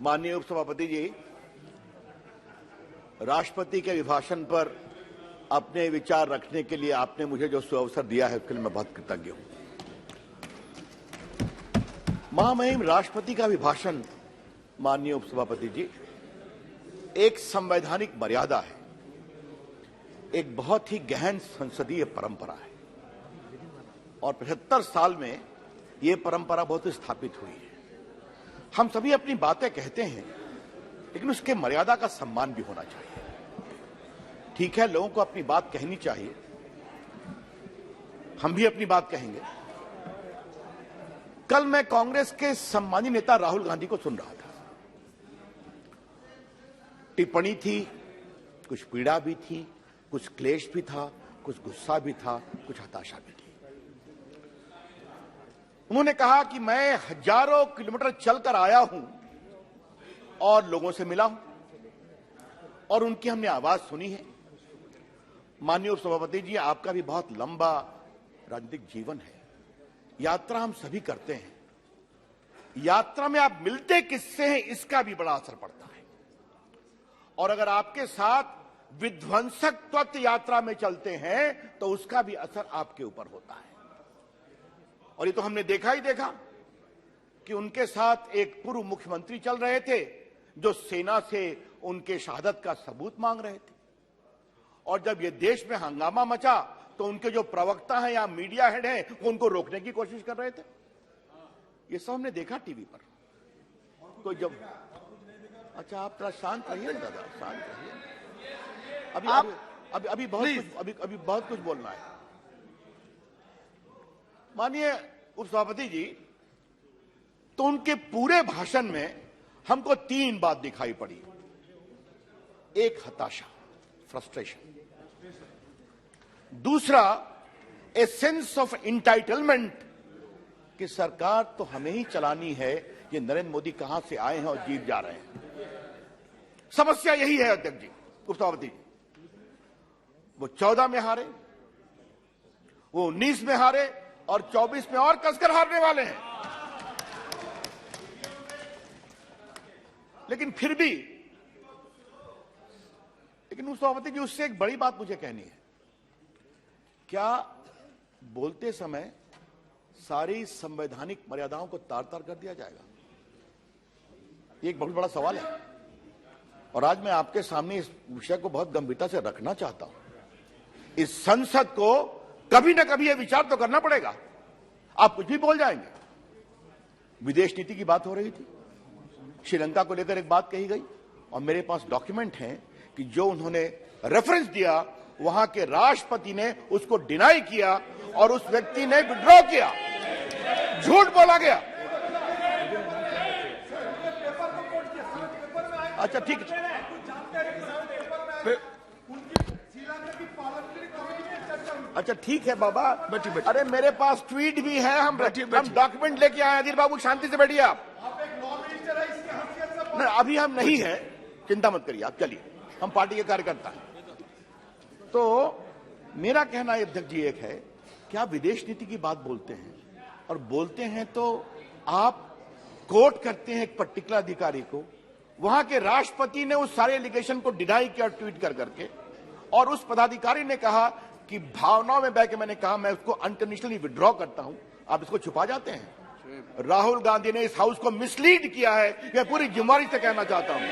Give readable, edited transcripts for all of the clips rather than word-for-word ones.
माननीय उपसभापति जी, राष्ट्रपति के अभिभाषण पर अपने विचार रखने के लिए आपने मुझे जो सुअवसर दिया है उसके लिए मैं बहुत कृतज्ञ हूं। महामहिम राष्ट्रपति का अभिभाषण, माननीय उपसभापति जी, एक संवैधानिक मर्यादा है, एक बहुत ही गहन संसदीय परंपरा है और 75 साल में यह परंपरा बहुत स्थापित हुई है। हम सभी अपनी बातें कहते हैं, लेकिन उसके मर्यादा का सम्मान भी होना चाहिए। ठीक है, लोगों को अपनी बात कहनी चाहिए, हम भी अपनी बात कहेंगे। कल मैं कांग्रेस के सम्मानीय नेता राहुल गांधी को सुन रहा था। टिप्पणी थी, कुछ पीड़ा भी थी, कुछ क्लेश भी था, कुछ गुस्सा भी था, कुछ हताशा भी थी। उन्होंने कहा कि मैं हजारों किलोमीटर चलकर आया हूं और लोगों से मिला हूं और उनकी हमने आवाज सुनी है। माननीय उपसभापति जी, आपका भी बहुत लंबा राजनीतिक जीवन है, यात्रा हम सभी करते हैं। यात्रा में आप मिलते किससे हैं इसका भी बड़ा असर पड़ता है और अगर आपके साथ विध्वंसक तत्व यात्रा में चलते हैं तो उसका भी असर आपके ऊपर होता है। और ये तो हमने देखा ही देखा कि उनके साथ एक पूर्व मुख्यमंत्री चल रहे थे जो सेना से उनके शहादत का सबूत मांग रहे थे और जब ये देश में हंगामा मचा तो उनके जो प्रवक्ता हैं या मीडिया हेड हैं वो उनको रोकने की कोशिश कर रहे थे। ये सब हमने देखा टीवी पर। तो जब अच्छा, आप थोड़ा शांत रहिए दादा, शांत रहिए। अभी बहुत कुछ बोलना है। माननीय उपसभापति जी, तो उनके पूरे भाषण में हमको 3 बात दिखाई पड़ी। एक, हताशा, फ्रस्ट्रेशन। दूसरा, ए सेंस ऑफ इंटाइटलमेंट कि सरकार तो हमें ही चलानी है, ये नरेंद्र मोदी कहां से आए हैं और जीत जा रहे हैं। समस्या यही है अध्यक्ष जी, उपसभापति जी। वो 14 में हारे, वो 19 में हारे और 24 में और कसकर हारने वाले हैं। लेकिन फिर भी, लेकिन उपसभापति जी, उससे एक बड़ी बात मुझे कहनी है। क्या बोलते समय सारी संवैधानिक मर्यादाओं को तार-तार कर दिया जाएगा? ये एक बहुत बड़ा सवाल है और आज मैं आपके सामने इस विषय को बहुत गंभीरता से रखना चाहता हूं। इस संसद को कभी ना कभी यह विचार तो करना पड़ेगा। आप कुछ भी बोल जाएंगे। विदेश नीति की बात हो रही थी, श्रीलंका को लेकर एक बात कही गई और मेरे पास डॉक्यूमेंट हैं कि जो उन्होंने रेफरेंस दिया वहां के राष्ट्रपति ने उसको डिनाई किया और उस व्यक्ति ने विड्रॉ किया। झूठ बोला गया। अच्छा ठीक है, अच्छा ठीक है बाबा, अरे मेरे पास ट्वीट भी है, हम डॉक्यूमेंट लेके आए। अधीर बाबू शांति से बैठिए आप। नहीं, अभी हम नहीं है, चिंता मत करिए आप, चलिए, हम पार्टी के कार्यकर्ता हैं। तो मेरा कहना अध्यक्ष जी एक है कि आप विदेश नीति की बात बोलते हैं और बोलते हैं तो आप कोट करते हैं एक पर्टिकुलर अधिकारी को। वहां के राष्ट्रपति ने उस सारे एलिगेशन को डिनाई किया ट्वीट कर करके और उस पदाधिकारी ने कहा कि भावनाओं में बह के मैंने कहा मैं उसको अनकंडीशनली विड्रॉ करता हूं। आप इसको छुपा जाते हैं। राहुल गांधी ने इस हाउस को मिसलीड किया है, मैं पूरी जिम्मेदारी से कहना चाहता हूं।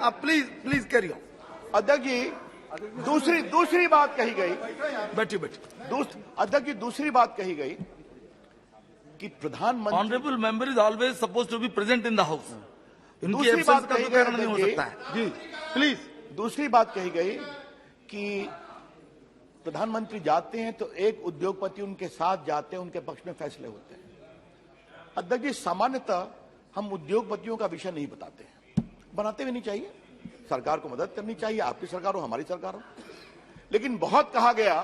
आप प्लीज करिए अध्यक्ष जी। दूसरी बात कही गई, बैठिए अध्यक्ष जी, दूसरी बात कही गई कि प्रधानमंत्री, honourable member is always suppose to be present in the house. दूसरी बात कही गई नहीं हो सकता है जी, प्लीज। दूसरी बात कही गई कि प्रधानमंत्री जाते हैं तो एक उद्योगपति उनके साथ जाते हैं, उनके पक्ष में फैसले होते हैं। अध्यक्ष जी, सामान्यतः हम उद्योगपतियों का विषय नहीं बताते हैं, बनाते भी नहीं चाहिए। सरकार को मदद करनी चाहिए, आपकी सरकार हो हमारी सरकार हो। लेकिन बहुत कहा गया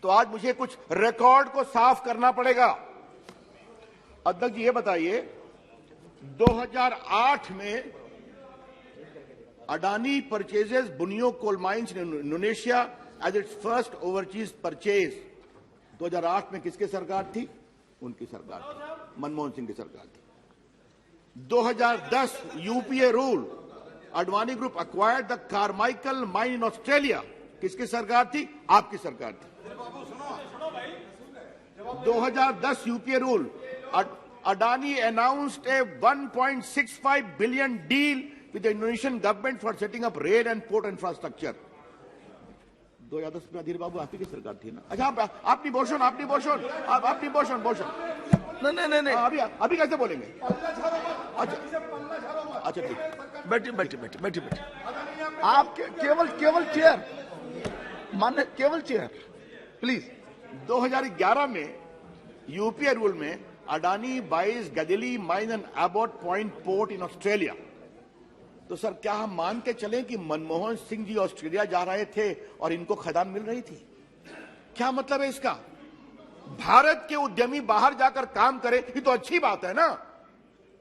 तो आज मुझे कुछ रिकॉर्ड को साफ करना पड़ेगा। अध्यक्ष जी, ये बताइए 2008 में Adani purchases Bunio coal mines in Indonesia as its first overseas purchase. 2008 में किसकी सरकार थी? उनकी सरकार थी, मनमोहन सिंह की सरकार थी। 2010 UPA rule, Advani group acquired the Carmichael mine in Australia. किसकी सरकार थी? आपकी सरकार थी। 2010 UPA rule, Adani announced a 1.65 billion deal with the Indonesian government for setting up rail and port infrastructure. 2010 में अधीर बाबू आपकी सरकार थी ना? अच्छा, आपनी बोशन नहीं, अभी कैसे बोलेंगे? अच्छा ठीक, बैठिए। आप केवल चेयर मान्य, केवल चेयर प्लीज। 2011 में यूपीए रूल में अडानी बाइज गदेली mine and Abbot point port in Australia. तो सर क्या हम मान के चलें कि मनमोहन सिंह जी ऑस्ट्रेलिया जा रहे थे और इनको खदान मिल रही थी? क्या मतलब है इसका? भारत के उद्यमी बाहर जाकर काम करें, ये तो अच्छी बात है ना।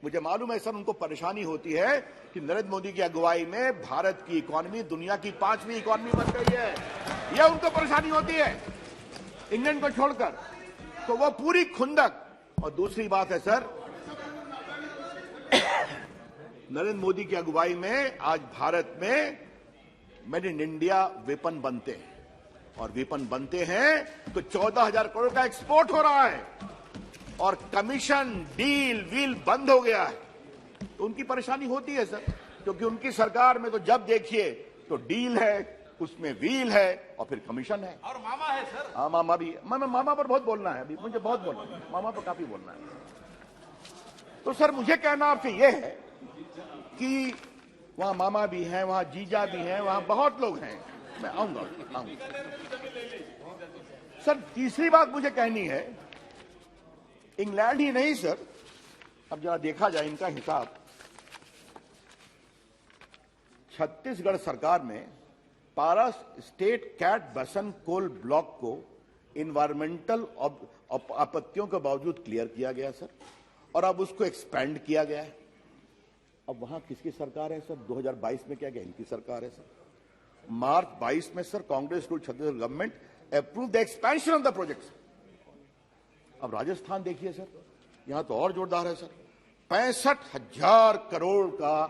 मुझे मालूम है सर, उनको परेशानी होती है कि नरेंद्र मोदी की अगुवाई में भारत की इकोनॉमी दुनिया की 5वीं इकोनॉमी बन गई है, यह उनको परेशानी होती है इंग्लैंड को छोड़कर। तो वो पूरी खुंदक। और दूसरी बात है सर, नरेंद्र मोदी की अगुवाई में आज भारत में मेड इन इंडिया वेपन बनते हैं, और वेपन बनते हैं तो 14,000 करोड़ का एक्सपोर्ट हो रहा है, और कमीशन डील व्हील बंद हो गया है। तो उनकी परेशानी होती है सर, क्योंकि उनकी सरकार में तो जब देखिए तो डील है, उसमें व्हील है और फिर कमीशन है, और मामा है सर। हाँ, मामा भी है। मामा पर बहुत बोलना है, अभी मुझे बहुत बोलना है, मामा पर काफी बोलना है। तो सर मुझे कहना आपसे यह है कि वहां मामा भी हैं, वहां जीजा भी हैं, वहां बहुत लोग हैं। मैं आऊंगा। सर तीसरी बात मुझे कहनी है, इंग्लैंड ही नहीं सर, अब जरा देखा जाए इनका हिसाब। छत्तीसगढ़ सरकार में पारस स्टेट कैट बसन कोल ब्लॉक को इन्वायरमेंटल आपत्तियों के बावजूद क्लियर किया गया सर, और अब उसको एक्सपेंड किया गया है। अब वहां किसकी सरकार है सर? 2022 में क्या गया? इनकी सरकार है सर। मार्च 22 में sir Congress rule Chhattisgarh government approve the expansion of the project. अब राजस्थान देखिए सर, यहां तो और जोरदार है सर। 65,000 करोड़ का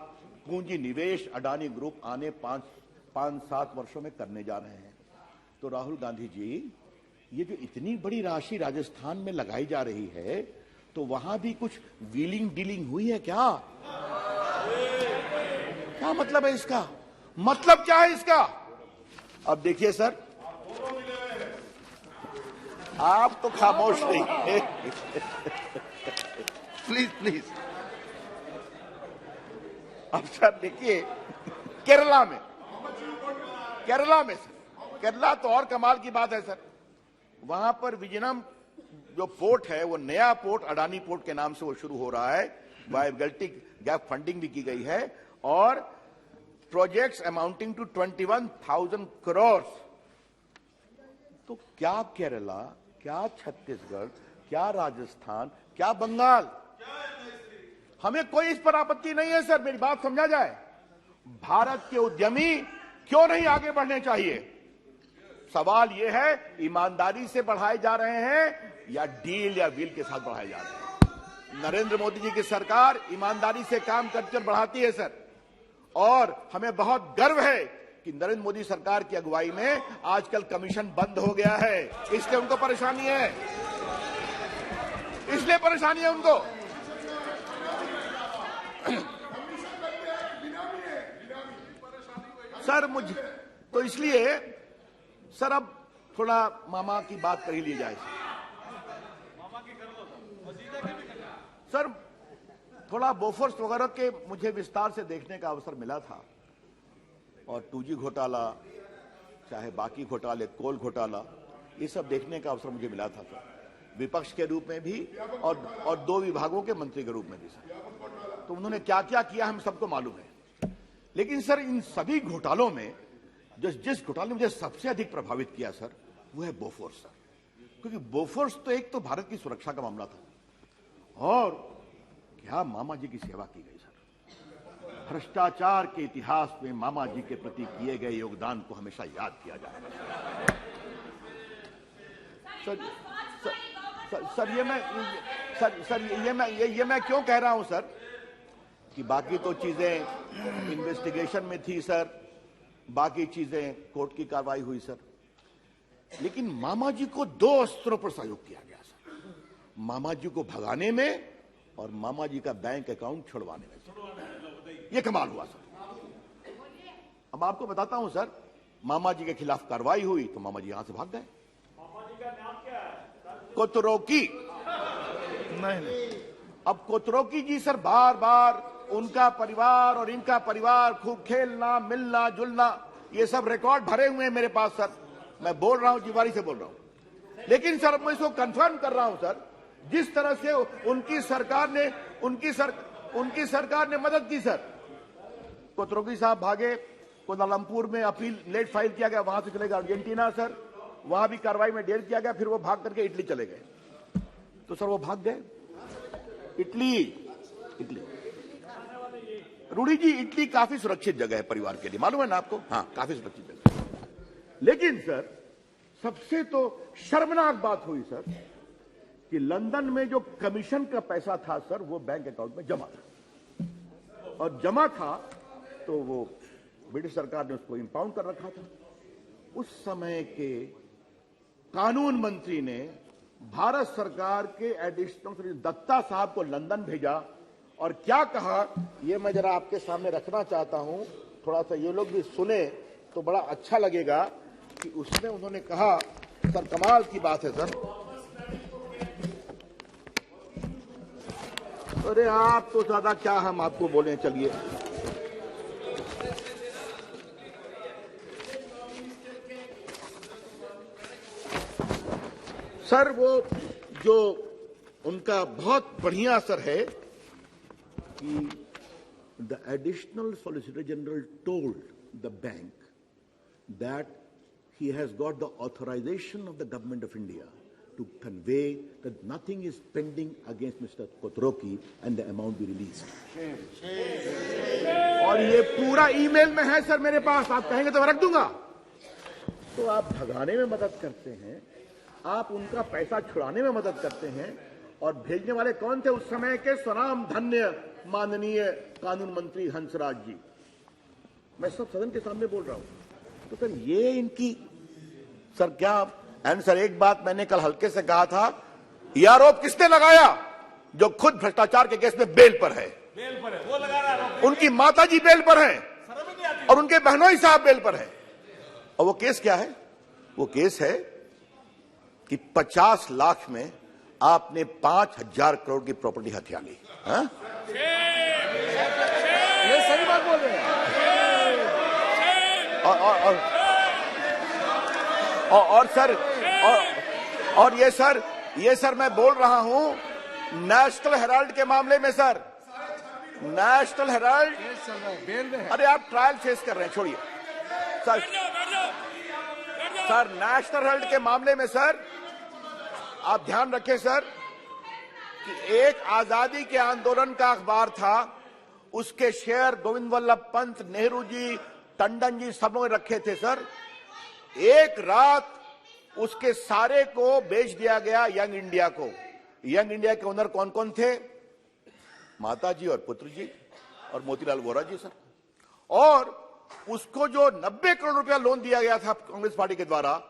पूंजी निवेश अडानी ग्रुप आने 5-7 वर्षों में करने जा रहे हैं। तो राहुल गांधी जी, ये जो इतनी बड़ी राशि राजस्थान में लगाई जा रही है, तो वहां भी कुछ व्हीलिंग डीलिंग हुई है क्या? क्या मतलब है इसका? मतलब क्या है इसका? अब देखिए सर, आप तो खामोश नहीं। प्लीज। अब सर देखिए, केरला में सर, केरला तो और कमाल की बात है सर। वहां पर विजयनम जो पोर्ट है, वो नया पोर्ट अडानी पोर्ट के नाम से वो शुरू हो रहा है। वायबिलिटी गैप फंडिंग भी की गई है, और प्रोजेक्ट्स अमाउंटिंग टू 21,000 करोड़। तो क्या केरला, क्या छत्तीसगढ़, क्या राजस्थान, क्या बंगाल, हमें कोई इस पर आपत्ति नहीं है सर। मेरी बात समझा जाए, भारत के उद्यमी क्यों नहीं आगे बढ़ने चाहिए? सवाल यह है, ईमानदारी से बढ़ाए जा रहे हैं या डील या व्हील के साथ बढ़ाए जा रहे हैं? नरेंद्र मोदी जी की सरकार ईमानदारी से काम करके बढ़ाती है सर, और हमें बहुत गर्व है कि नरेंद्र मोदी सरकार की अगुवाई में आजकल कमीशन बंद हो गया है। इसलिए उनको परेशानी है, उनको। सर मुझे तो इसलिए सर अब थोड़ा मामा की बात कर ही ली जाए सर। थोड़ा बोफोर्स वगैरह के मुझे विस्तार से देखने का अवसर मिला था, और 2G घोटाला, चाहे बाकी घोटाले, कोल घोटाला, ये सब देखने का अवसर मुझे मिला था सर, विपक्ष के रूप में भी और 2 विभागों के मंत्री के रूप में भी सर। तो उन्होंने क्या क्या किया हम सबको मालूम है। लेकिन सर इन सभी घोटालों में जिस घोटाले ने मुझे सबसे अधिक प्रभावित किया सर, वो है बोफोर्स सर। क्योंकि बोफोर्स तो एक तो भारत की सुरक्षा का मामला था, और क्या मामा जी की सेवा की गई सर। भ्रष्टाचार के इतिहास में मामा जी के प्रति किए गए योगदान को हमेशा याद किया जाएगा। ये मैं क्यों कह रहा हूं सर कि बाकी तो चीजें इन्वेस्टिगेशन में थी सर, बाकी चीजें कोर्ट की कार्रवाई हुई सर, लेकिन मामा जी को दो अस्त्रों पर सहयोग किया गया सर, मामा जी को भगाने में और मामा जी का बैंक अकाउंट छुड़वाने में सर। ये कमाल हुआ सर। अब आपको बताता हूं सर, मामा जी के खिलाफ कार्रवाई हुई तो मामा जी यहां से भाग गए। कोतरोकी नहीं। अब कोतरोकी जी सर बार बार उनका परिवार और इनका परिवार खूब खेलना मिलना जुलना, ये सब रिकॉर्ड भरे हुए हैं मेरे पास सर। मैं बोल रहा हूं, जिवारी से बोल रहा हूं, लेकिन सर मैं इसको कंफर्म कर रहा हूं सर, जिस तरह से उनकी सरकार ने मदद की सर। कोतरोकी साहब भागे, कोलालमपुर में अपील लेट फाइल किया गया, वहां से चले गए अर्जेंटीना सर, वहां भी कार्रवाई में देर किया गया, फिर वो भाग करके इटली चले गए। तो सर वो भाग गए इटली। रूढ़ी जी, इटली काफी सुरक्षित जगह है परिवार के लिए, मालूम है ना आपको? हाँ, काफी सुरक्षित जगह। लेकिन सर सबसे तो शर्मनाक बात हुई सर कि लंदन में जो कमीशन का पैसा था सर, वो बैंक अकाउंट में जमा था, और जमा था तो वो ब्रिटिश सरकार ने उसको इंपाउंड कर रखा था। उस समय के कानून मंत्री ने भारत सरकार के एडिशनल दत्ता साहब को लंदन भेजा और क्या कहा, ये मैं जरा आपके सामने रखना चाहता हूं, थोड़ा सा ये लोग भी सुने तो बड़ा अच्छा लगेगा कि उसने उन्होंने कहा, सर कमाल की बात है सर। अरे आप तो ज्यादा क्या हम आपको बोले, चलिए। सर वो जो उनका बहुत बढ़िया असर है कि the additional solicitor general told the bank that he has got the authorization of the government of India to convey that nothing is pending against Mr. Kotoroki and the amount be released. और ये पूरा email में है sir मेरे पास, आप कहेंगे तो मैं रख दूंगा। तो आप भगाने में मदद करते हैं, आप उनका पैसा छुड़ाने में मदद करते हैं, और भेजने वाले कौन थे उस समय के? स्वनाम धन्य माननीय कानून मंत्री हंसराज जी। मैं सब सदन के सामने बोल रहा हूं। तो सर ये इनकी सर क्या, एंड सर एक बात मैंने कल हल्के से कहा था, यह आरोप किसने लगाया? जो खुद भ्रष्टाचार के केस में बेल पर है, वो लगा रहा है। उनकी माताजी बेल पर हैं और उनके बहनोई साहब बेल पर हैं। और वो केस क्या है? वो केस है कि 50 लाख में आपने 5,000 करोड़ की प्रॉपर्टी हथिया ली। ये सही बात बोल रहे हैं। और सर ये सर मैं बोल रहा हूं नेशनल हेराल्ड के मामले में सर, नेशनल हेराल्ड, अरे आप ट्रायल फेस कर रहे हैं, छोड़िए सर नेशनल हेराल्ड के मामले में सर आप ध्यान रखें सर कि एक आजादी के आंदोलन का अखबार था, उसके शेयर गोविंद वल्लभ पंत, नेहरू जी, टंडन जी सब लोग रखे थे सर। एक रात उसके सारे को बेच दिया गया यंग इंडिया को। यंग इंडिया के ओनर कौन कौन थे? माता जी और पुत्र जी और मोतीलाल वोरा जी सर। और उसको जो 90 करोड़ रुपया लोन दिया गया था कांग्रेस पार्टी के द्वारा,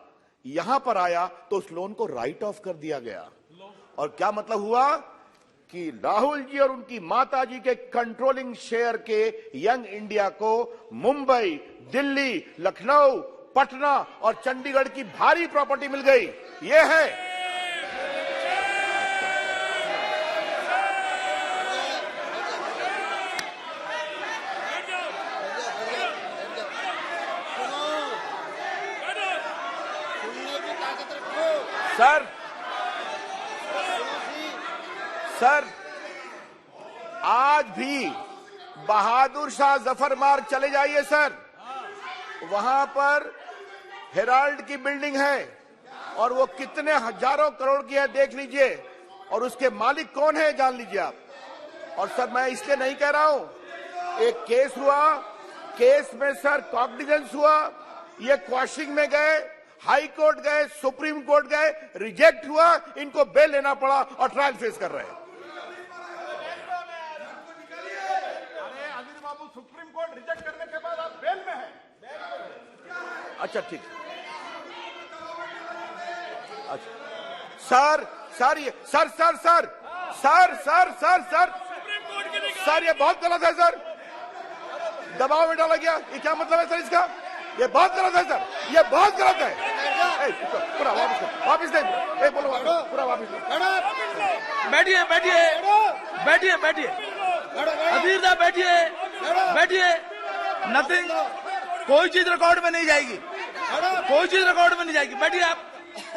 यहां पर आया तो उस लोन को राइट ऑफ कर दिया गया। और क्या मतलब हुआ कि राहुल जी और उनकी माता जी के कंट्रोलिंग शेयर के यंग इंडिया को मुंबई, दिल्ली, लखनऊ, पटना और चंडीगढ़ की भारी प्रॉपर्टी मिल गई। ये है सर आज भी बहादुर शाह जफर मार्ग चले जाइए सर, वहां पर हेराल्ड की बिल्डिंग है और वो कितने हजारों करोड़ की है देख लीजिए, और उसके मालिक कौन है जान लीजिए आप। और सर मैं इसलिए नहीं कह रहा हूं एक केस हुआ, केस में सर कॉग्निजेंस हुआ, ये क्वाशिंग में गए, हाई कोर्ट गए, सुप्रीम कोर्ट गए, रिजेक्ट हुआ, इनको बेल लेना पड़ा और ट्रायल फेस कर रहे हैं। अरे अजीत बाबू, सुप्रीम कोर्ट रिजेक्ट करने के बाद आप बेल में हैं। अच्छा ठीक, अच्छा सर ये सर ये बहुत गलत है सर, दबाव में डाला गया, ये क्या मतलब है सर इसका? ये बहुत गलत है सर, ये बहुत गलत है। पूरा वापिस दे, बोलो पूरा वापिस दे। बैठिए बैठिए बैठिए बैठिए अधीर साहब, बैठिए नथिंग, कोई चीज रिकॉर्ड में नहीं जाएगी, कोई चीज रिकॉर्ड में नहीं जाएगी। बैठिए आप,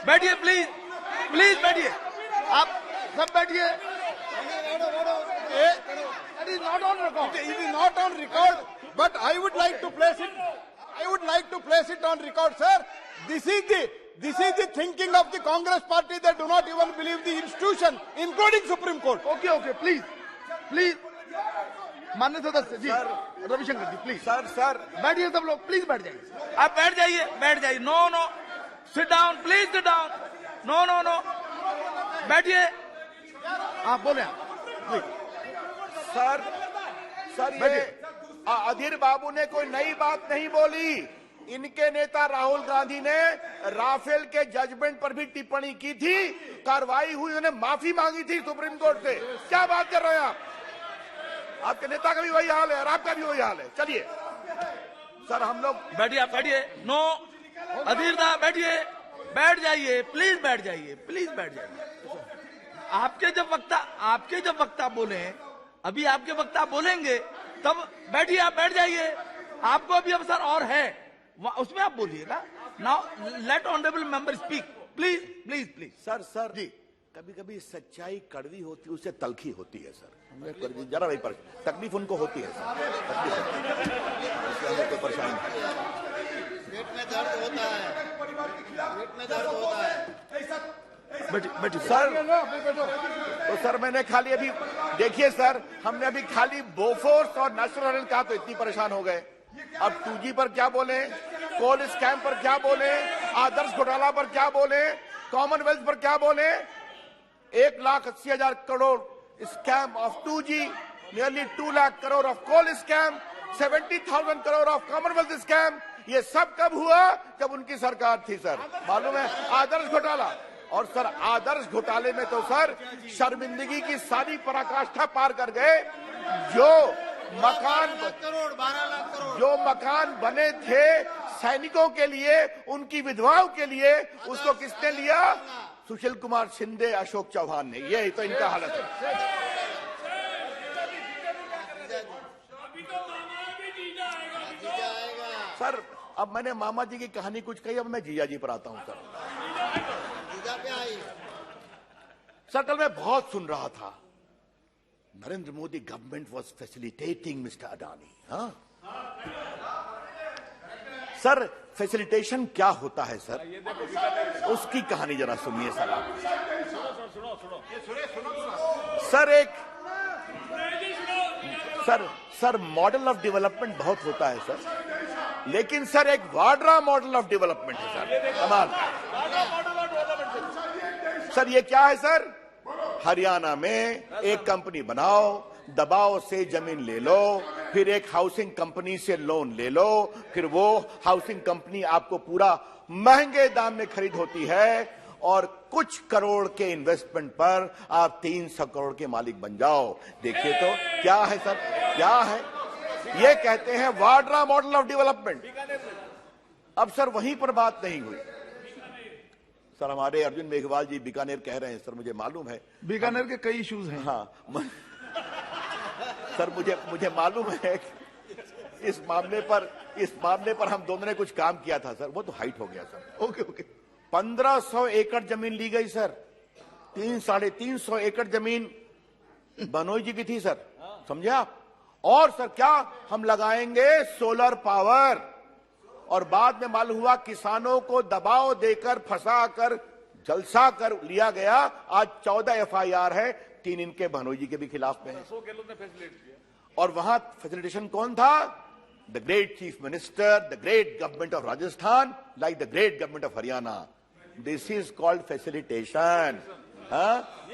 बैठिए प्लीज बैठिए, आप सब बैठिए। It is not on record. It is not on record, but I would like to place it. I would like to place it on record, sir. This is the thinking of the Congress party. They do not even believe the institution, including Supreme Court. Okay please माननीय सदस्य जी, Ravishankar ji please sir बैठिए, सब लोग please बैठ जाइए, आप बैठ जाइए। No sit down, please sit down. No बैठिए, आप बोले प्लीज। सर ये अधीर बाबू ने कोई नई बात नहीं बोली। इनके नेता राहुल गांधी ने राफेल के जजमेंट पर भी टिप्पणी की थी, कार्रवाई हुई, उन्होंने माफी मांगी थी सुप्रीम कोर्ट से। क्या बात कर रहे हैं आप? आपके नेता का भी वही हाल है और आपका भी वही हाल है। चलिए सर, हम लोग बैठिए, आप बैठिए। नो अधीर दा, बैठिए, बैठ जाइए, प्लीज बैठ जाइए। आपके जब वक्ता बोले, अभी आपके वक्ता बोलेंगे तब बैठिए, आप बैठ जाइए। आपको अभी अवसर और है, उसमें आप बोलिएगा। Now let honourable member speak, please. Sir ji, कभी कभी सच्चाई कड़वी होती है, उससे तलखी होती है सर। जरा वही पर तकलीफ उनको होती है सर, कोई परेशानी नहीं। पेट में दर्द होता है। बैठिए सर। तो सर मैंने खाली अभी देखिए सर, हमने अभी खाली बोफोर्स और नेशनल कहा तो इतनी परेशान हो गए। अब 2G पर क्या बोले, कोल स्कैम पर क्या बोले, आदर्श घोटाला पर क्या बोले, कॉमनवेल्थ पर क्या बोले। 1,80,000 crore scam of 2G, nearly 2 lakh crore of coal scam, 70,000 crore of commonwealth scam. ये सब कब हुआ? जब उनकी सरकार थी सर, मालूम है। आदर्श घोटाला, और सर आदर्श घोटाले में तो सर शर्मिंदगी की सारी पराकाष्ठा पार कर गए। जो मकान बने थे सैनिकों के लिए, उनकी विधवाओं के लिए, उसको किसने लिया? सुशील कुमार शिंदे, अशोक चौहान ने। ये तो इनका हालत है। सर अब मैंने मामा जी की कहानी कुछ कही, अब मैं जीजा जी पर आता हूं सर, कल मैं बहुत सुन रहा था, Narendra Modi government was facilitating mister Adani. हाँ सर, फैसिलिटेशन क्या होता है सर? उसकी कहानी जरा सुनिए सर आप। सर मॉडल ऑफ डेवलपमेंट बहुत होता है सर, लेकिन सर एक वाड्रा मॉडल ऑफ डेवलपमेंट है सर, कमाल। सर ये क्या है सर? हरियाणा में एक कंपनी बनाओ, दबाव से जमीन ले लो, फिर एक हाउसिंग कंपनी से लोन ले लो, फिर वो हाउसिंग कंपनी आपको पूरा महंगे दाम में खरीद होती है, और कुछ करोड़ के इन्वेस्टमेंट पर आप 300 करोड़ के मालिक बन जाओ। देखिए तो क्या है सर, क्या है? ये कहते हैं वाड्रा मॉडल ऑफ डेवलपमेंट। अब सर वहीं पर बात नहीं हुई सर। हमारे अर्जुन मेघवाल जी बीकानेर कह रहे हैं सर, मुझे मालूम है बीकानेर के कई इश्यूज हैं। हाँ सर मुझे मालूम है इस मामले पर हम दोनों ने कुछ काम किया था सर, वो तो हाइट हो गया सर। ओके 1500 एकड़ जमीन ली गई सर, 300-350 एकड़ जमीन बनोई जी की थी सर, समझे आप? और सर क्या हम लगाएंगे? Solar power. और बाद में मालूम हुआ किसानों को दबाव देकर, फंसाकर, जलसा कर लिया गया। आज 14 FIR है, 3 इनके भनोई जी के भी खिलाफ में है। और वहां फैसिलिटेशन कौन था? The great chief minister, the great government of Rajasthan, like the great government of Haryana. This is called facilitation,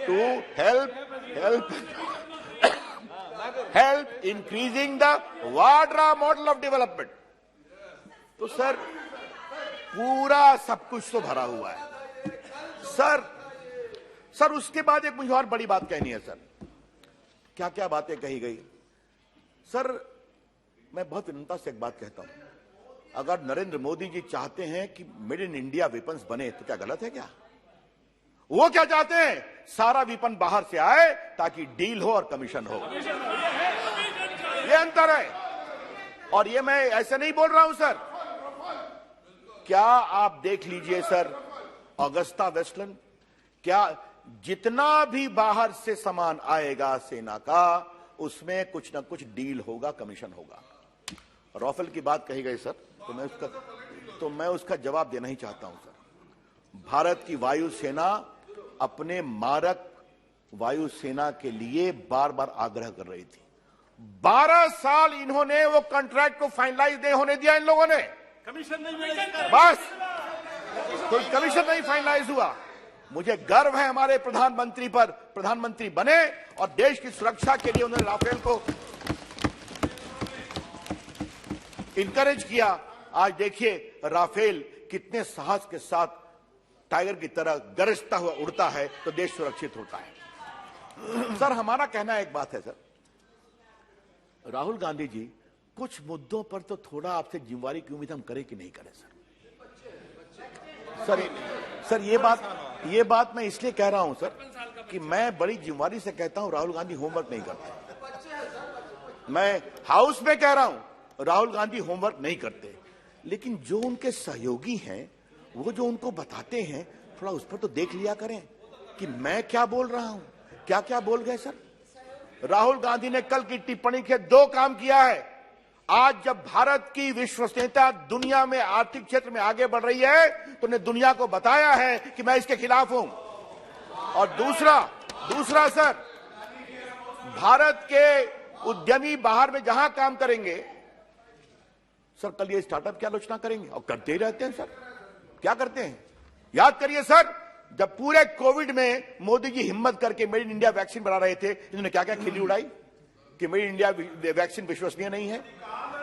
to help increasing the Vadra model of development. तो सर पूरा सब कुछ तो भरा हुआ है सर. उसके बाद एक मुझे और बड़ी बात कहनी है सर. क्या क्या बातें कही गई सर. मैं बहुत विनम्रता से एक बात कहता हूं, अगर नरेंद्र मोदी जी चाहते हैं कि मेड इन इंडिया वेपन्स बने तो क्या गलत है क्या? वो क्या चाहते हैं? सारा वेपन बाहर से आए ताकि डील हो और कमीशन हो. ये अंतर है. और ये मैं ऐसे नहीं बोल रहा हूं सर. क्या आप देख लीजिए सर, ऑगस्टा वेस्टलैंड, क्या जितना भी बाहर से सामान आएगा सेना का, उसमें कुछ ना कुछ डील होगा, कमीशन होगा. राफेल की बात कही गई सर, तो मैं उसका जवाब देना ही चाहता हूं सर. भारत की वायुसेना अपने मारक वायुसेना के लिए बार बार आग्रह कर रही थी. 12 साल इन्होंने वो कॉन्ट्रैक्ट को फाइनलाइज नहीं होने दिया. इन लोगों ने कमीशन नहीं मिलेगा, बस कोई कमीशन नहीं फाइनलाइज हुआ. मुझे गर्व है हमारे प्रधानमंत्री पर. प्रधानमंत्री बने और देश की सुरक्षा के लिए उन्होंने राफेल को इंकरेज किया. आज देखिए राफेल कितने साहस के साथ टाइगर की तरह गरजता हुआ उड़ता है, तो देश सुरक्षित होता है. सर हमारा कहना एक बात है सर, राहुल गांधी जी कुछ मुद्दों पर तो थोड़ा आपसे जिम्मेवारी की उम्मीद हम करें कि नहीं करें सर. ये बात मैं इसलिए कह रहा हूं सर कि मैं बड़ी जिम्मेवारी से कहता हूं राहुल गांधी होमवर्क नहीं करते. मैं हाउस में कह रहा हूं राहुल गांधी होमवर्क नहीं करते, लेकिन जो उनके सहयोगी हैं वो जो उनको बताते हैं, थोड़ा उस पर तो देख लिया करें कि मैं क्या बोल रहा हूं, क्या क्या बोल गए सर. राहुल गांधी ने कल की टिप्पणी के 2 काम किया है. आज जब भारत की विश्वसनीयता दुनिया में आर्थिक क्षेत्र में आगे बढ़ रही है, तो उन्हें दुनिया को बताया है कि मैं इसके खिलाफ हूं. और दूसरा सर, भारत के उद्यमी बाहर में जहां काम करेंगे सर, कल ये स्टार्टअप की आलोचना करेंगे और करते ही रहते हैं सर. क्या करते हैं? याद करिए सर, जब पूरे कोविड में मोदी जी हिम्मत करके मेड इन इंडिया वैक्सीन बना रहे थे, इन्होंने क्या क्या खिल्ली उड़ाई कि मेड इन इंडिया वैक्सीन विश्वसनीय नहीं है.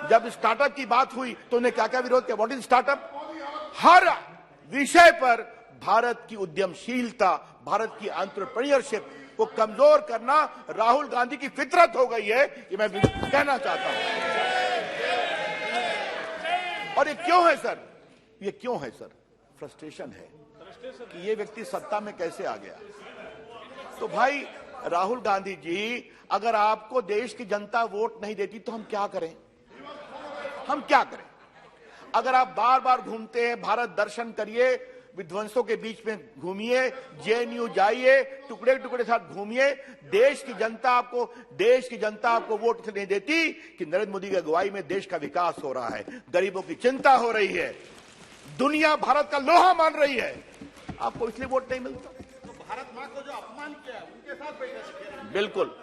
जब स्टार्टअप की बात हुई तो उन्हें क्या क्या विरोध किया. What is startup? हर विषय पर भारत की उद्यमशीलता, भारत की एंटरप्रेन्योरशिप को कमजोर करना राहुल गांधी की फितरत हो गई है, ये मैं कहना चाहता हूं. और ये क्यों है सर? ये क्यों है सर? फ्रस्ट्रेशन है कि ये व्यक्ति सत्ता में कैसे आ गया. तो भाई राहुल गांधी जी, अगर आपको देश की जनता वोट नहीं देती तो हम क्या करें? अगर आप बार बार घूमते हैं, भारत दर्शन करिए, विध्वंसों के बीच में घूमिए, जेएनयू जाइए, टुकड़े टुकड़े साथ घूमिए, देश की जनता आपको वोट नहीं देती कि नरेंद्र मोदी की अगुवाई में देश का विकास हो रहा है, गरीबों की चिंता हो रही है, दुनिया भारत का लोहा मान रही है. आपको इसलिए वोट नहीं मिलता. तो भारत मां को जो अपमान किया उनके साथ बैठे. बिल्कुल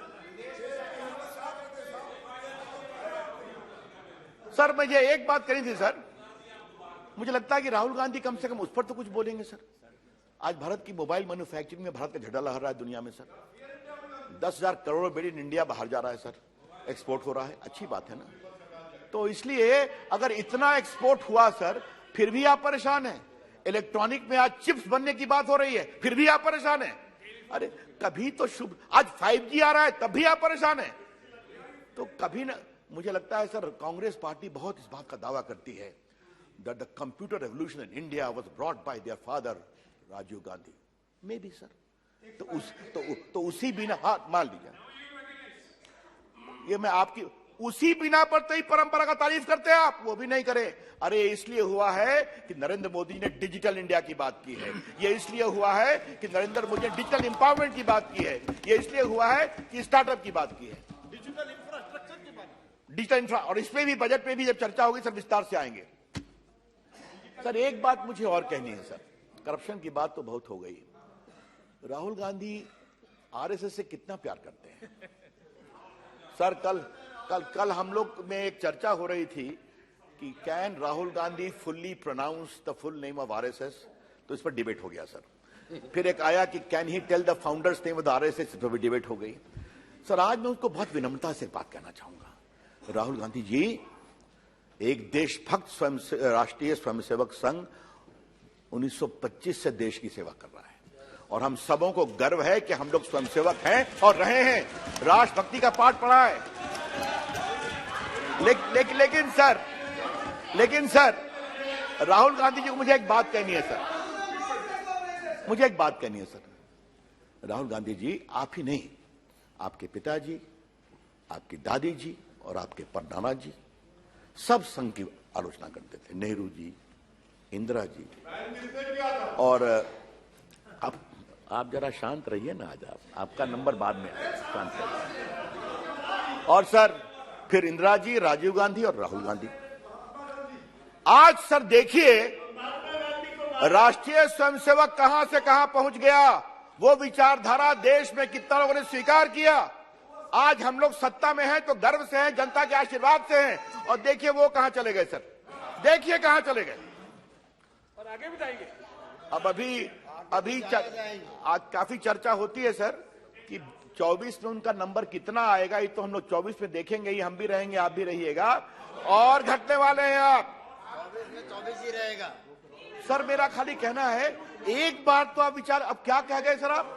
सर. मुझे एक बात करनी थी सर. मुझे लगता है कि राहुल गांधी कम से कम उस पर तो कुछ बोलेंगे सर. आज भारत की मोबाइल मैन्युफैक्चरिंग में भारत का झंडा लहरा रहा है दुनिया में sir. 10,000 crore made in India बाहर जा रहा है सर, एक्सपोर्ट हो रहा है. अच्छी बात है ना. तो इसलिए अगर इतना एक्सपोर्ट हुआ सर, फिर भी आप परेशान हैं. इलेक्ट्रॉनिक में आज चिप्स बनने की बात हो रही है, फिर भी आप परेशान हैं. अरे कभी तो शुभ, आज 5G आ रहा है तब भी आप परेशान हैं. तो कभी ना, मुझे लगता है सर कांग्रेस पार्टी बहुत इस बात का दावा करती है that the computer revolution in India was brought by their father Rajiv Gandhi. Maybe sir. तो उसी बिना, हाँ मान लीजिए, ये मैं आपकी उसी बिना पर तो ही परंपरा का तारीफ करते हैं आप, वो भी नहीं करे. अरे इसलिए हुआ है कि नरेंद्र मोदी ने डिजिटल इंडिया की बात की है. ये इसलिए हुआ है कि नरेंद्र मोदी ने डिजिटल एम्पावरमेंट की बात की है. ये इसलिए हुआ है कि स्टार्टअप की बात की है, डिजिटल इंफ्रास्ट्रक्चर की बात, डिजिटल इंफ्रा. और इसमें भी बजट में भी जब चर्चा होगी सर विस्तार से आएंगे. सर एक बात मुझे और कहनी है सर. करप्शन की बात तो बहुत हो गई. राहुल गांधी आरएसएस से कितना प्यार करते हैं सर. कल हम लोग में एक चर्चा हो रही थी कि can Rahul Gandhi fully pronounce the full name of RSS, तो इस पर डिबेट हो गया सर। फिर एक आया कि can he tell the founder's name of the RSS, इस पर भी डिबेट हो गई। सर आज मैं उसको बहुत विनम्रता से बात कहना चाहूंगा, राहुल गांधी जी एक देशभक्त राष्ट्रीय स्वयंसेवक संघ 1925 से देश की सेवा कर रहा है और हम सबों को गर्व है कि हम लोग स्वयंसेवक हैं और रहे हैं, राष्ट्रभक्ति का पाठ पढ़ा है। लेकिन सर राहुल गांधी जी को मुझे एक बात कहनी है सर, राहुल गांधी जी आप ही नहीं, आपके पिताजी, आपकी दादी जी और आपके परनाना जी सब संघ की आलोचना करते थे, नेहरू जी, इंदिरा जी। और अब आप जरा शांत रहिए ना, आज आपका नंबर बाद में आएगा, शांत रहिए। और सर फिर इंदिरा जी, राजीव गांधी और राहुल गांधी। आज सर देखिए राष्ट्रीय स्वयंसेवक कहां से कहां पहुंच गया, वो विचारधारा देश में कितना लोगों ने स्वीकार किया। आज हम लोग सत्ता में हैं तो गर्व से हैं, जनता के आशीर्वाद से हैं, और देखिए वो कहां चले गए सर, देखिए कहां चले गए। और आगे भी जाएंगे। अब अभी आज काफी चर्चा होती है सर कि 24 में उनका नंबर कितना आएगा, ये तो हम लोग 24 में देखेंगे ही, हम भी रहेंगे, आप भी रहिएगा, और घटने वाले हैं आप। 24 ही रहेगा सर। मेरा खाली कहना है, एक बार तो आप विचार, अब क्या कह गए सर आप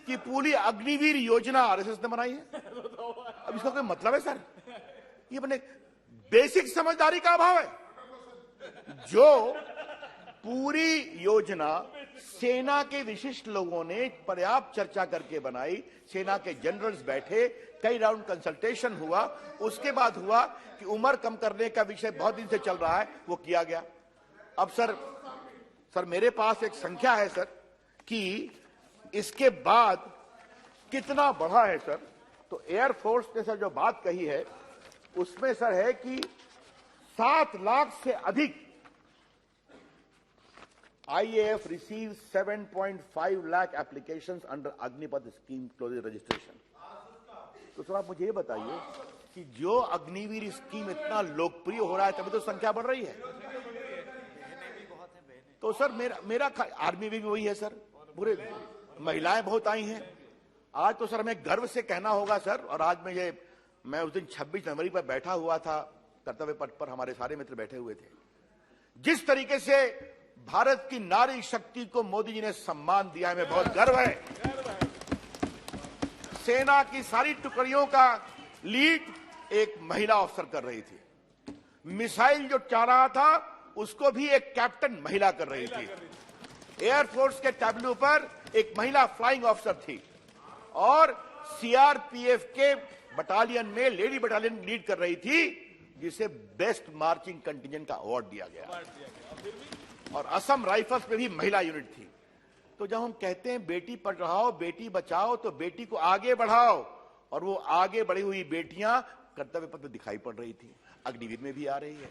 कि पूरी अग्निवीर योजना आरएसएस ने बनाई है। अब इसका कोई मतलब है सर? ये बने बेसिक समझदारी का अभाव है। जो पूरी योजना सेना के विशिष्ट लोगों ने पर्याप्त चर्चा करके बनाई, सेना के जनरल्स बैठे, कई राउंड कंसल्टेशन हुआ, उसके बाद हुआ कि उम्र कम करने का विषय बहुत दिन से चल रहा है, वो किया गया। अब सर मेरे पास एक संख्या है सर कि इसके बाद कितना बढ़ा है सर। तो एयरफोर्स ने सर जो बात कही है उसमें सर है कि 7 लाख से अधिक IAF receive 7.5 lakh applications under Agnipath scheme close registration. तो सर आप मुझे ये बताइए कि जो अग्निवीर स्कीम इतना लोकप्रिय हो रहा है तभी तो संख्या बढ़ रही है। तो सर मेरा आर्मी में भी वही है सर, पूरे महिलाएं बहुत आई हैं। आज तो सर हमें गर्व से कहना होगा सर, और आज मैं उस दिन 26 जनवरी पर बैठा हुआ था कर्तव्य पथ पर, हमारे सारे मित्र बैठे हुए थे। जिस तरीके से भारत की नारी शक्ति को मोदी जी ने सम्मान दिया, हमें बहुत गर्व है। सेना की सारी टुकड़ियों का लीड एक महिला अफसर कर रही थी। मिसाइल जो चला रहा था उसको भी एक कैप्टन महिला कर रही थी। एयरफोर्स के टैब्लू पर एक महिला फ्लाइंग ऑफिसर थी, और सीआरपीएफ के बटालियन में लेडी बटालियन लीड कर रही थी, जिसे बेस्ट मार्चिंग कंटिजेंट का अवार्ड दिया गया। और असम राइफल्स में भी महिला यूनिट थी। तो जब हम कहते हैं बेटी पढ़ाओ बेटी बचाओ, तो बेटी को आगे बढ़ाओ, और वो आगे बढ़ी हुई बेटियां कर्तव्य पथ में दिखाई पड़ रही थी, अग्निवीर में भी आ रही है।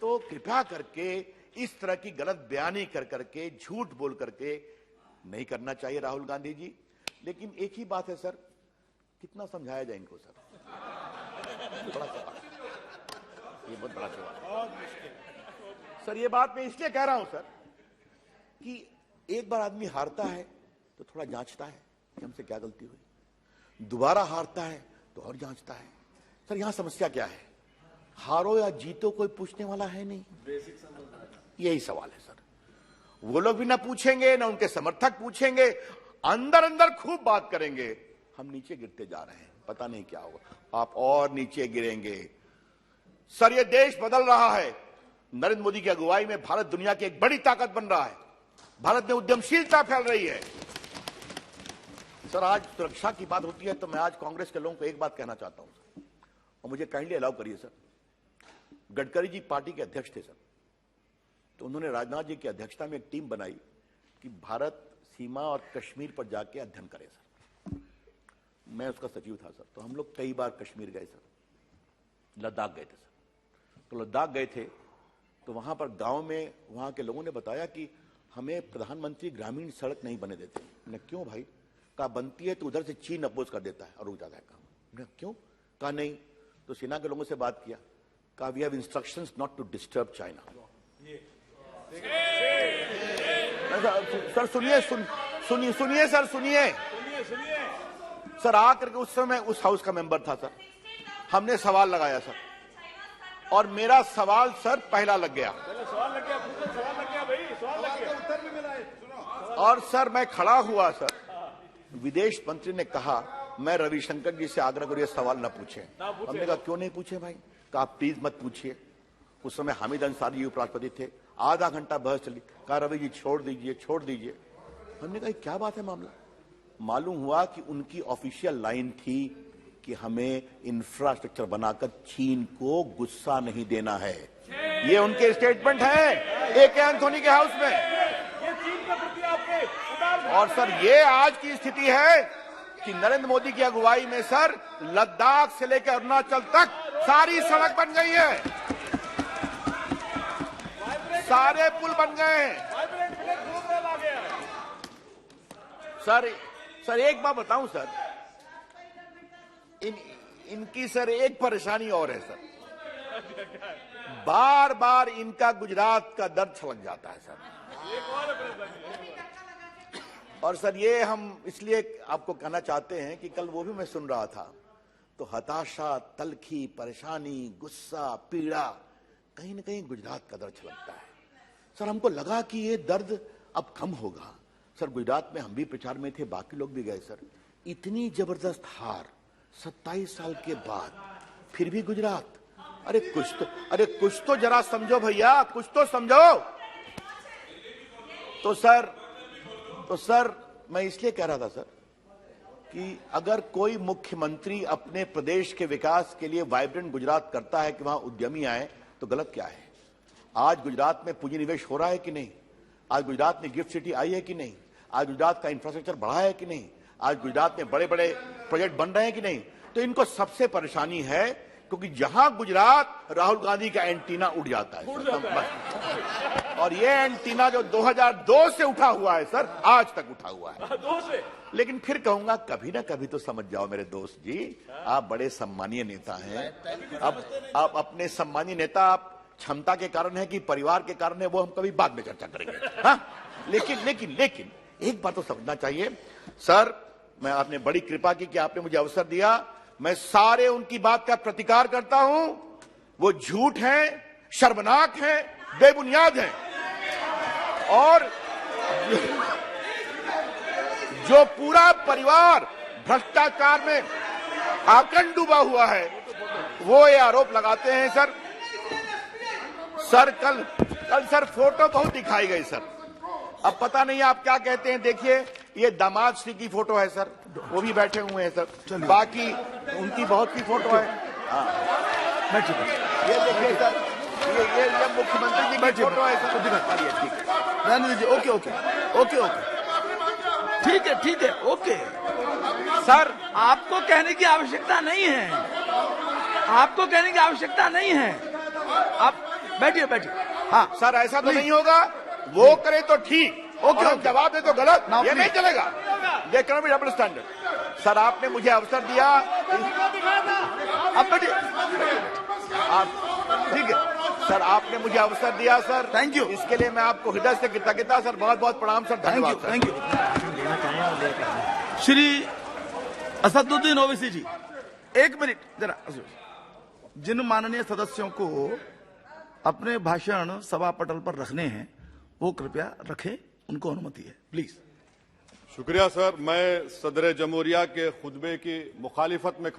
तो कृपया करके इस तरह की गलत बयानी कर करके, झूठ बोल करके नहीं करना चाहिए राहुल गांधी जी। लेकिन एक ही बात है सर, कितना समझाया जाए इनको सर, बड़ा सवाल, ये बहुत बड़ा सवाल सर। ये बात मैं इसलिए कह रहा हूं सर कि एक बार आदमी हारता है तो थोड़ा जांचता है कि हमसे क्या गलती हुई, दोबारा हारता है तो और जांचता है। सर यहां समस्या क्या है? हारो या जीतो कोई पूछने वाला है नहीं, यही सवाल है सर। वो लोग भी ना पूछेंगे, ना उनके समर्थक पूछेंगे, अंदर अंदर खूब बात करेंगे। हम नीचे गिरते जा रहे हैं, पता नहीं क्या होगा, आप और नीचे गिरेंगे। सर ये देश बदल रहा है, नरेंद्र मोदी की अगुवाई में भारत दुनिया की एक बड़ी ताकत बन रहा है, भारत में उद्यमशीलता फैल रही है। सर आज सुरक्षा की बात होती है तो मैं आज कांग्रेस के लोगों को एक बात कहना चाहता हूं, और मुझे काइंडली अलाउ करिए सर। गडकरी जी पार्टी के अध्यक्ष थे सर, तो उन्होंने राजनाथ जी की अध्यक्षता में एक टीम बनाई कि भारत सीमा और कश्मीर पर जाके अध्ययन करे सर। मैं उसका सचिव था सर। तो हम लोग कई बार कश्मीर गए सर, लद्दाख गए थे सर। तो लद्दाख गए थे तो वहां पर गांव में वहां के लोगों ने बताया कि हमें प्रधानमंत्री ग्रामीण सड़क नहीं बने देते। मैंने क्यों भाई? कहा बनती है तो उधर से चीन अपोज कर देता है और रुक जाता है काम। मैंने क्यों? कहा नहीं, तो सेना के लोगों से बात किया, कहा we have instructions not to disturb China. Sir सुनिए, सुनिए सर, सुनिए सर। आकर के उस समय उस हाउस का मेंबर था सर, हमने सवाल लगाया सर, और मेरा सवाल सर पहला लग गया, और सर मैं खड़ा हुआ सर, विदेश मंत्री ने कहा मैं रविशंकर जी से आग्रह करूँ ये सवाल न पूछे। हमने कहा क्यों नहीं पूछे भाई? कहा प्लीज मत पूछिए। उस समय हामिद अंसारी जी उपराष्ट्रपति थे, आधा घंटा बहस चली, कहा रवि जी छोड़ दीजिए, छोड़ दीजिए। हमने कहा क्या बात है मामला? मालूम हुआ कि उनकी ऑफिशियल लाइन थी कि हमें इंफ्रास्ट्रक्चर बनाकर चीन को गुस्सा नहीं देना है। ये उनके स्टेटमेंट है एक एंथोनी के हाउस में। और सर ये आज की स्थिति है कि नरेंद्र मोदी की अगुवाई में सर लद्दाख से लेकर अरुणाचल तक सारी सड़क बन गई है, सारे पुल बन गए हैं। सर एक बात बताऊं सर, इनकी सर एक परेशानी और है सर, बार बार इनका गुजरात का दर्द छलक जाता है सर। और सर ये हम इसलिए आपको कहना चाहते हैं कि कल वो भी मैं सुन रहा था, तो हताशा, तलखी, परेशानी, गुस्सा, पीड़ा, कहीं ना कहीं गुजरात का दर्द छलकता है सर। हमको लगा कि ये दर्द अब कम होगा सर। गुजरात में हम भी प्रचार में थे, बाकी लोग भी गए सर। इतनी जबरदस्त हार 27 साल के बाद, फिर भी गुजरात। अरे कुछ तो जरा समझो भैया, कुछ तो समझो। तो सर मैं इसलिए कह रहा था सर कि अगर कोई मुख्यमंत्री अपने प्रदेश के विकास के लिए वाइब्रेंट गुजरात करता है कि वहां उद्यमी आए, तो गलत क्या है? आज गुजरात में पूंजी निवेश हो रहा है कि नहीं? आज गुजरात में गिफ्ट सिटी आई है कि नहीं? आज गुजरात का इंफ्रास्ट्रक्चर बढ़ा है कि नहीं? आज गुजरात में बड़े बड़े प्रोजेक्ट बन रहे हैं कि नहीं? तो इनको सबसे परेशानी है क्योंकि जहां गुजरात, राहुल गांधी का एंटीना उड़ जाता है सर। और ये एंटीना जो 2002 से उठा हुआ है सर, आज तक उठा हुआ है। लेकिन फिर कहूंगा कभी ना कभी तो समझ जाओ मेरे दोस्त जी, आप बड़े सम्मानीय नेता हैं। अब आप अपने सम्मानीय नेता, आप क्षमता के कारण है कि परिवार के कारण है, वो हम कभी बाद में चर्चा करेंगे। हाँ, लेकिन एक बात तो समझना चाहिए सर, मैं आपने बड़ी कृपा की कि आपने मुझे अवसर दिया। मैं सारे उनकी बात का प्रतिकार करता हूं। वो झूठ हैं, शर्मनाक हैं, बेबुनियाद हैं। और जो पूरा परिवार भ्रष्टाचार में आकंठ डूबा हुआ है, वो ये आरोप लगाते हैं सर। कल सर फोटो बहुत दिखाई गई सर। अब पता नहीं आप क्या कहते हैं। देखिए ये दामाद श्री की फोटो है सर, वो भी बैठे हुए हैं सर। बाकी उनकी बहुत सी फोटो है। ये देखिए सर, ये मुख्यमंत्री जी की फोटो है सर। ठीक है, रहने दीजिए। ओके, ठीक है, ओके। सर आपको कहने की आवश्यकता नहीं है, आपको कहने की आवश्यकता नहीं है। आप बैठिए। हाँ सर, ऐसा तो नहीं होगा। वो करे तो ठीक, ओके, जवाब दे तो गलत, ये नहीं चलेगा। ये can be double standard. Sir आपने मुझे अवसर दिया, अब ठीक है सर, आपने मुझे अवसर दिया सर, थैंक यू। इसके लिए मैं आपको हृदय से कृतज्ञता सर, बहुत बहुत प्रणाम सर, धन्यवाद। Thank you. श्री असदुद्दीन ओवैसी जी, एक मिनट जरा। जिन माननीय सदस्यों को अपने भाषण सभा पटल पर रखने हैं, वो कृपया रखें, उनको अनुमति है, प्लीज। शुक्रिया सर। मैं सदर जमहूरिया के खुतबे की मुखालिफत में